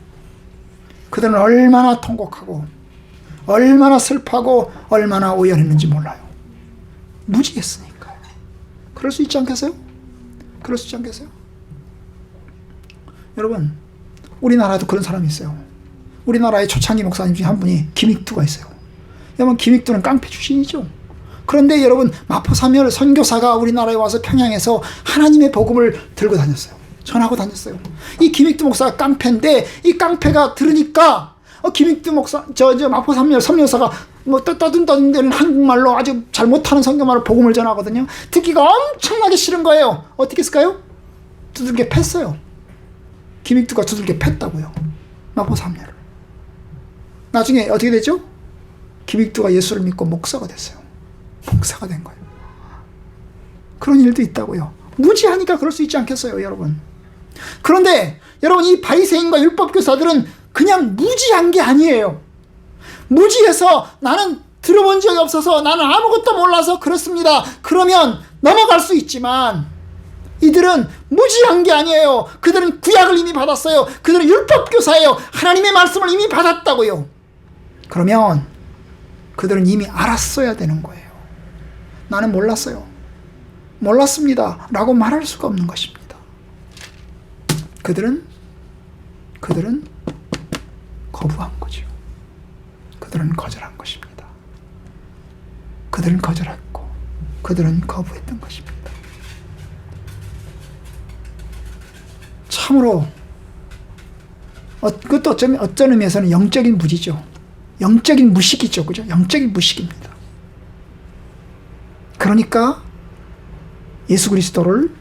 그들은 얼마나 통곡하고 얼마나 슬퍼하고 얼마나 오연했는지 몰라요. 무지했으니까요. 그럴 수 있지 않겠어요? 여러분, 우리나라도 그런 사람이 있어요. 우리나라의 초창기 목사님 중에 한 분이 김익두가 있어요. 여러분, 김익두는 깡패 출신이죠. 그런데 여러분, 마포사멸 선교사가 우리나라에 와서 평양에서 하나님의 복음을 들고 다녔어요. 전하고 다녔어요. 이 김익두 목사가 깡패인데, 이 깡패가 들으니까 김익두 목사, 마포사멸 선교사가 뭐 떠든떠든 한국말로 아주 잘 못하는 선교말로 복음을 전하거든요. 듣기가 엄청나게 싫은 거예요. 어떻게 했을까요? 두들겨 팼어요. 김익두가 두들겨 팼다고요. 마포사멸을. 나중에 어떻게 됐죠? 김익두가 예수를 믿고 목사가 됐어요. 목사가 된 거예요. 그런 일도 있다고요. 무지하니까 그럴 수 있지 않겠어요, 여러분? 그런데 여러분, 이 바리새인과 율법교사들은 그냥 무지한 게 아니에요. 무지해서 나는 들어본 적이 없어서 나는 아무것도 몰라서 그렇습니다, 그러면 넘어갈 수 있지만, 이들은 무지한 게 아니에요. 그들은 구약을 이미 받았어요. 그들은 율법교사예요. 하나님의 말씀을 이미 받았다고요. 그러면 그들은 이미 알았어야 되는 거예요. 나는 몰랐어요, 몰랐습니다 라고 말할 수가 없는 것입니다. 그들은 거부한 거죠. 그들은 거절한 것입니다. 그들은 거절했고 그들은 거부했던 것입니다. 참으로 그것도 어떤 의미에서는 영적인 무지죠. 영적인 무식이죠. 그죠? 영적인 무식입니다. 그러니까 예수 그리스도를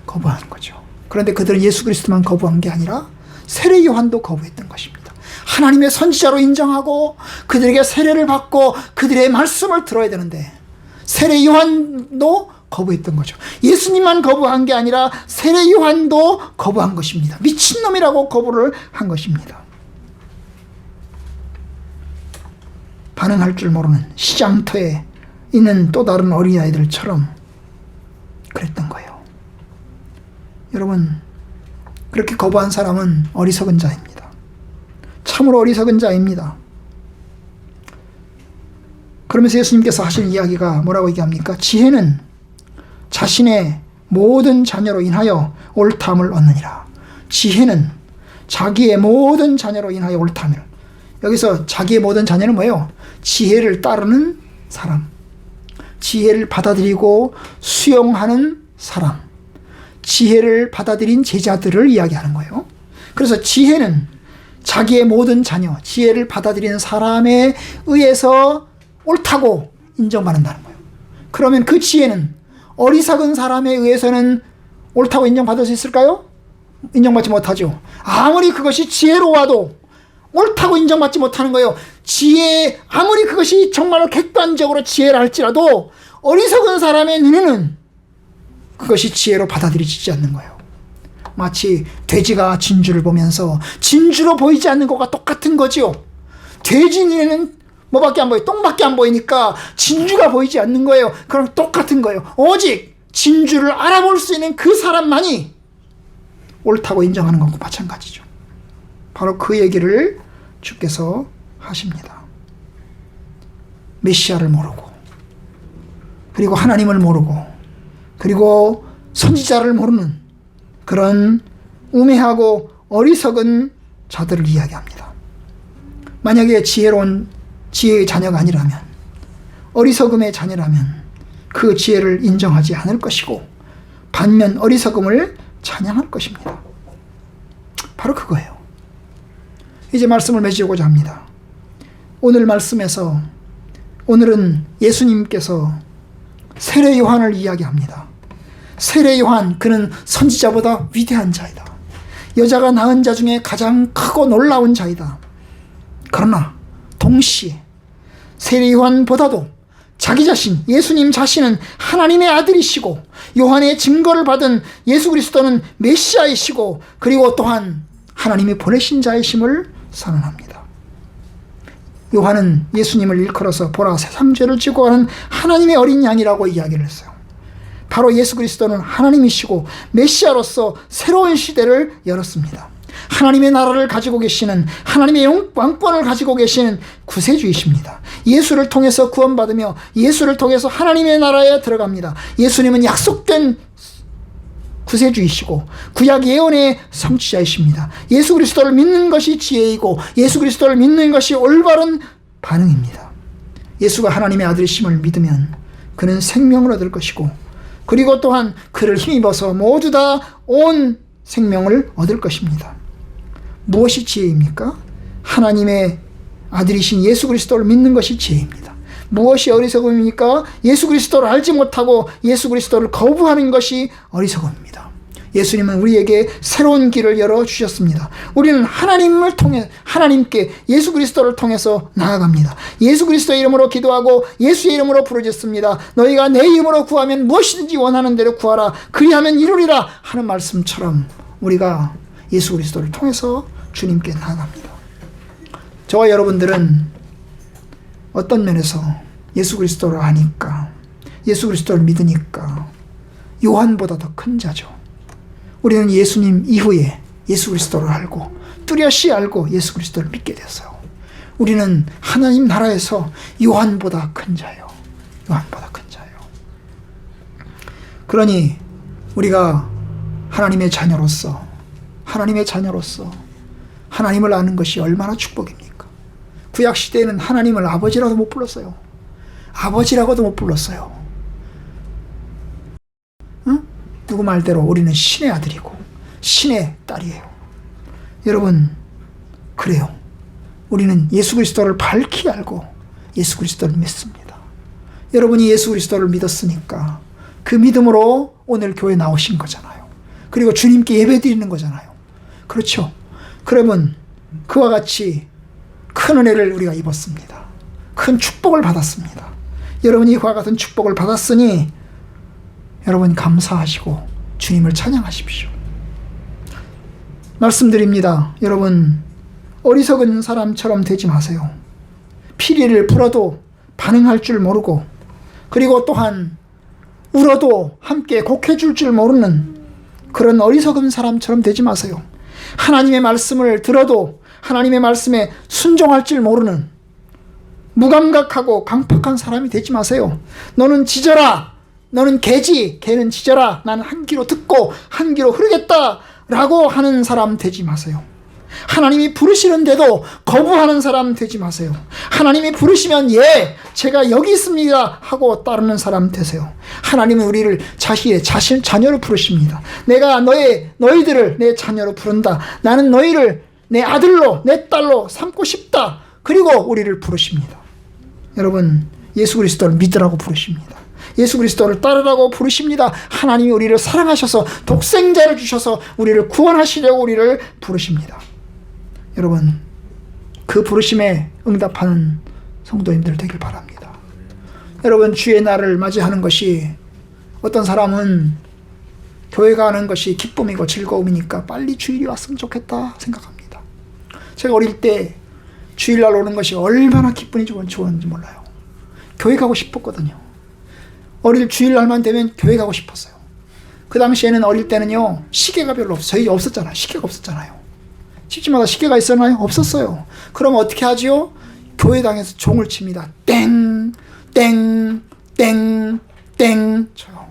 거부하는 거죠. 그런데 그들은 예수 그리스도만 거부한 게 아니라 세례 요한도 거부했던 것입니다. 하나님의 선지자로 인정하고 그들에게 세례를 받고 그들의 말씀을 들어야 되는데 세례 요한도 거부했던 거죠. 예수님만 거부한 게 아니라 세례 요한도 거부한 것입니다. 미친놈이라고 거부를 한 것입니다. 반응할 줄 모르는 시장터에 있는 또 다른 어린아이들처럼 그랬던 거예요. 여러분, 그렇게 거부한 사람은 어리석은 자입니다. 참으로 어리석은 자입니다. 그러면서 예수님께서 하신 이야기가 뭐라고 얘기합니까? 지혜는 자신의 모든 자녀로 인하여 옳다함을 얻느니라. 지혜는 자기의 모든 자녀로 인하여 옳다함을. 여기서 자기의 모든 자녀는 뭐예요? 지혜를 따르는 사람, 지혜를 받아들이고 수용하는 사람, 지혜를 받아들인 제자들을 이야기하는 거예요. 그래서 지혜는 자기의 모든 자녀, 지혜를 받아들이는 사람에 의해서 옳다고 인정받는다는 거예요. 그러면 그 지혜는 어리석은 사람에 의해서는 옳다고 인정받을 수 있을까요? 인정받지 못하죠. 아무리 그것이 지혜로워도 옳다고 인정받지 못하는 거예요. 지혜, 아무리 그것이 정말로 객관적으로 지혜라 할지라도 어리석은 사람의 눈에는 그것이 지혜로 받아들여지지 않는 거예요. 마치 돼지가 진주를 보면서 진주로 보이지 않는 것과 똑같은 거지요. 돼지 눈에는 뭐밖에 안 보여요? 똥밖에 안 보이니까 진주가 보이지 않는 거예요. 그럼 똑같은 거예요. 오직 진주를 알아볼 수 있는 그 사람만이 옳다고 인정하는 것과 마찬가지죠. 바로 그 얘기를 주께서 하십니다. 메시아를 모르고, 그리고 하나님을 모르고, 그리고 선지자를 모르는 그런 우매하고 어리석은 자들을 이야기합니다. 만약에 지혜의 자녀가 아니라면, 어리석음의 자녀라면 그 지혜를 인정하지 않을 것이고 반면 어리석음을 찬양할 것입니다. 바로 그거예요. 이제 말씀을 맺으려고자 합니다. 오늘 말씀에서 오늘은 예수님께서 세례 요한을 이야기합니다. 세례 요한, 그는 선지자보다 위대한 자이다. 여자가 낳은 자 중에 가장 크고 놀라운 자이다. 그러나 동시에 세례 요한보다도 자기 자신, 예수님 자신은 하나님의 아들이시고 요한의 증거를 받은 예수 그리스도는 메시아이시고 그리고 또한 하나님이 보내신 자이심을 선언합니다. 요한은 예수님을 일컬어서 보라 세상 죄를 지고 가는 하나님의 어린 양이라고 이야기를 했어요. 바로 예수 그리스도는 하나님이시고 메시아로서 새로운 시대를 열었습니다. 하나님의 나라를 가지고 계시는, 하나님의 왕권을 가지고 계시는 구세주이십니다. 예수를 통해서 구원받으며 예수를 통해서 하나님의 나라에 들어갑니다. 예수님은 약속된 구세주이시고 구약 예언의 성취자이십니다. 예수 그리스도를 믿는 것이 지혜이고 예수 그리스도를 믿는 것이 올바른 반응입니다. 예수가 하나님의 아들이심을 믿으면 그는 생명을 얻을 것이고 그리고 또한 그를 힘입어서 모두 다 온 생명을 얻을 것입니다. 무엇이 지혜입니까? 하나님의 아들이신 예수 그리스도를 믿는 것이 지혜입니다. 무엇이 어리석음입니까? 예수 그리스도를 알지 못하고 예수 그리스도를 거부하는 것이 어리석음입니다. 예수님은 우리에게 새로운 길을 열어주셨습니다. 우리는 하나님을 통해, 하나님께 예수 그리스도를 통해서 나아갑니다. 예수 그리스도의 이름으로 기도하고 예수의 이름으로 부르짖습니다. 너희가 내 이름으로 구하면 무엇이든지 원하는 대로 구하라. 그리하면 이루리라 하는 말씀처럼 우리가 예수 그리스도를 통해서 주님께 나아갑니다. 저와 여러분들은 어떤 면에서 예수 그리스도를 아니까, 예수 그리스도를 믿으니까 요한보다 더 큰 자죠. 우리는 예수님 이후에 예수 그리스도를 알고 뚜렷이 알고 예수 그리스도를 믿게 됐어요. 우리는 하나님 나라에서 요한보다 큰 자예요. 요한보다 큰 자예요. 그러니 우리가 하나님의 자녀로서 하나님을 아는 것이 얼마나 축복입니까? 구약시대에는 하나님을 아버지라도 못 불렀어요. 아버지라고도 못 불렀어요. 응? 누구 말대로 우리는 신의 아들이고 신의 딸이에요. 여러분, 그래요. 우리는 예수 그리스도를 밝히 알고 예수 그리스도를 믿습니다. 여러분이 예수 그리스도를 믿었으니까 그 믿음으로 오늘 교회 나오신 거잖아요. 그리고 주님께 예배 드리는 거잖아요. 그렇죠? 그러면 그와 같이 큰 은혜를 우리가 입었습니다. 큰 축복을 받았습니다. 여러분이 이와 같은 축복을 받았으니 여러분 감사하시고 주님을 찬양하십시오. 말씀드립니다. 여러분, 어리석은 사람처럼 되지 마세요. 피리를 불어도 반응할 줄 모르고, 그리고 또한 울어도 함께 곡해줄 줄 모르는 그런 어리석은 사람처럼 되지 마세요. 하나님의 말씀을 들어도 하나님의 말씀에 순종할 줄 모르는 무감각하고 강팍한 사람이 되지 마세요. 너는 짖어라, 너는 개지, 개는 짖어라, 나는 한 귀로 듣고 한 귀로 흐르겠다 라고 하는 사람 되지 마세요. 하나님이 부르시는데도 거부하는 사람 되지 마세요. 하나님이 부르시면 예, 제가 여기 있습니다 하고 따르는 사람 되세요. 하나님은 우리를 자신의 자녀로 부르십니다. 내가 너희들을 내 자녀로 부른다. 나는 너희를 내 아들로 내 딸로 삼고 싶다. 그리고 우리를 부르십니다. 여러분, 예수 그리스도를 믿으라고 부르십니다. 예수 그리스도를 따르라고 부르십니다. 하나님이 우리를 사랑하셔서 독생자를 주셔서 우리를 구원하시려고 우리를 부르십니다. 여러분, 그 부르심에 응답하는 성도님들 되길 바랍니다. 여러분, 주의 날을 맞이하는 것이, 어떤 사람은 교회 가는 것이 기쁨이고 즐거움이니까 빨리 주일이 왔으면 좋겠다 생각합니다. 제가 어릴 때 주일날 오는 것이 얼마나 기쁜지 좋았는지 몰라요. 교회 가고 싶었거든요. 어릴 주일날만 되면 교회 가고 싶었어요. 그 당시에는, 어릴 때는요, 시계가 별로 없어요. 저희 없었잖아요. 시계가 없었잖아요. 집집마다 시계가 있었나요? 없었어요. 그럼 어떻게 하지요? 교회당에서 종을 칩니다. 땡, 땡, 땡, 땡 쳐요.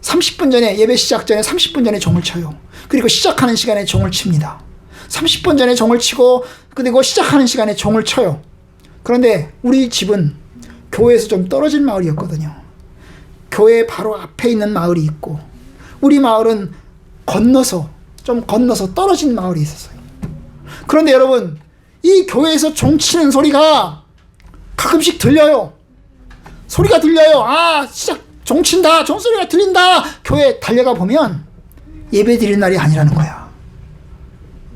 30분 전에, 예배 시작 전에 30분 전에 종을 쳐요. 그리고 시작하는 시간에 종을 칩니다. 30분 전에 종을 치고, 그리고 시작하는 시간에 종을 쳐요. 그런데 우리 집은 교회에서 좀 떨어진 마을이었거든요. 교회 바로 앞에 있는 마을이 있고, 우리 마을은 좀 건너서 떨어진 마을이 있었어요. 그런데 여러분, 이 교회에서 종 치는 소리가 가끔씩 들려요. 소리가 들려요. 아, 시작, 종 친다, 종소리가 들린다. 교회 달려가 보면 예배 드릴 날이 아니라는 거야.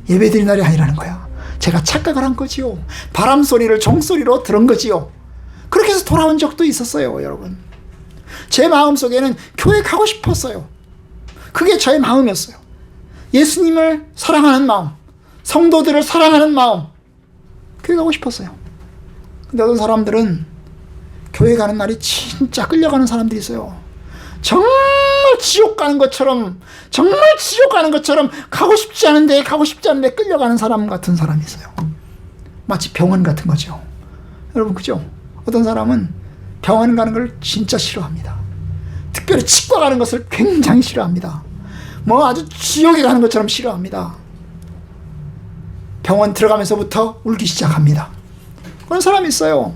예배 드릴 날이 아니라는 거야. 제가 착각을 한 거지요. 바람 소리를 종소리로 들은 거지요. 그렇게 해서 돌아온 적도 있었어요, 여러분. 제 마음속에는 교회 가고 싶었어요. 그게 저의 마음이었어요. 예수님을 사랑하는 마음, 성도들을 사랑하는 마음, 교회 가고 싶었어요. 근데 어떤 사람들은 교회 가는 날이 진짜 끌려가는 사람들이 있어요. 정말 지옥 가는 것처럼 가고 싶지 않은데 끌려가는 사람 같은 사람이 있어요. 마치 병원 같은 거죠. 여러분, 그죠? 어떤 사람은 병원 가는 걸 진짜 싫어합니다. 특별히 치과 가는 것을 굉장히 싫어합니다. 아주 지옥에 가는 것처럼 싫어합니다. 병원 들어가면서부터 울기 시작합니다. 그런 사람이 있어요.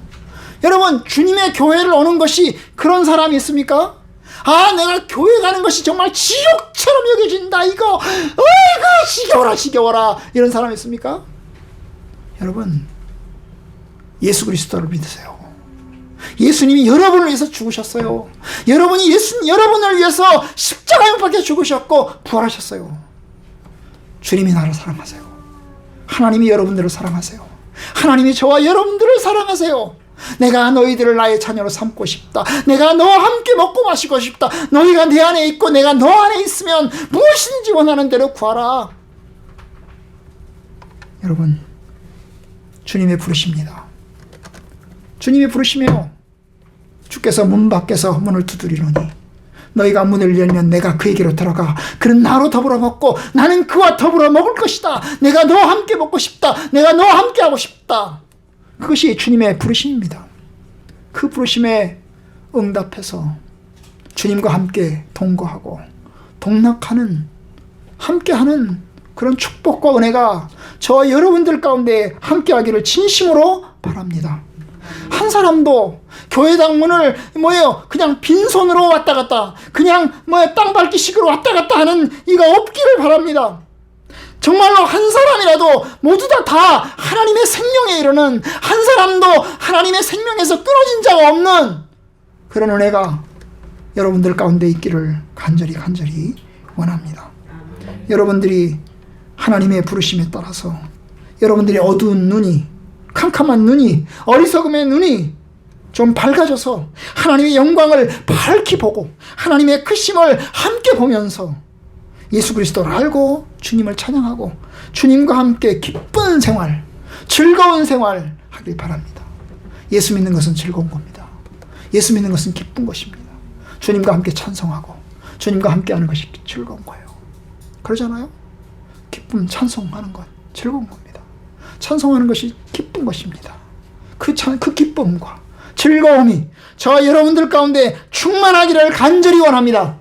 여러분, 주님의 교회를 오는 것이 그런 사람이 있습니까? 아, 내가 교회 가는 것이 정말 지옥처럼 여겨진다. 이거 지겨워라. 이런 사람이 있습니까? 여러분, 예수 그리스도를 믿으세요. 예수님이 여러분을 위해서 죽으셨어요. 여러분을 위해서 십자가에 못 박혀 죽으셨고 부활하셨어요. 주님이 나를 사랑하세요. 하나님이 여러분들을 사랑하세요. 하나님이 저와 여러분들을 사랑하세요. 내가 너희들을 나의 자녀로 삼고 싶다. 내가 너와 함께 먹고 마시고 싶다. 너희가 내 안에 있고 내가 너 안에 있으면 무엇이든지 원하는 대로 구하라. 여러분, 주님의 부르십니다. 주님의 부르시며 주께서 문 밖에서 문을 두드리노니 너희가 문을 열면 내가 그에게로 들어가 그는 나로 더불어 먹고 나는 그와 더불어 먹을 것이다. 내가 너와 함께 먹고 싶다. 내가 너와 함께 하고 싶다. 그것이 주님의 부르심입니다. 그 부르심에 응답해서 주님과 함께 동거하고 동락하는, 함께하는 그런 축복과 은혜가 저 여러분들 가운데 함께하기를 진심으로 바랍니다. 한 사람도 교회당 문을 그냥 빈손으로 왔다 갔다, 그냥 땅 밟기식으로 왔다 갔다 하는 이가 없기를 바랍니다. 정말로 한 사람이라도 모두 다 하나님의 생명에 이르는, 한 사람도 하나님의 생명에서 끊어진 자가 없는 그런 은혜가 여러분들 가운데 있기를 간절히 원합니다. 여러분들이 하나님의 부르심에 따라서 여러분들의 어두운 눈이, 캄캄한 눈이, 어리석음의 눈이 좀 밝아져서 하나님의 영광을 밝히 보고 하나님의 크심을 함께 보면서 예수 그리스도를 알고 주님을 찬양하고 주님과 함께 기쁜 생활, 즐거운 생활 하길 바랍니다. 예수 믿는 것은 즐거운 겁니다. 예수 믿는 것은 기쁜 것입니다. 주님과 함께 찬송하고 주님과 함께 하는 것이 즐거운 거예요. 그러잖아요? 기쁨, 찬송하는 것 즐거운 겁니다. 찬송하는 것이 기쁜 것입니다. 그 기쁨과 즐거움이 저와 여러분들 가운데 충만하기를 간절히 원합니다.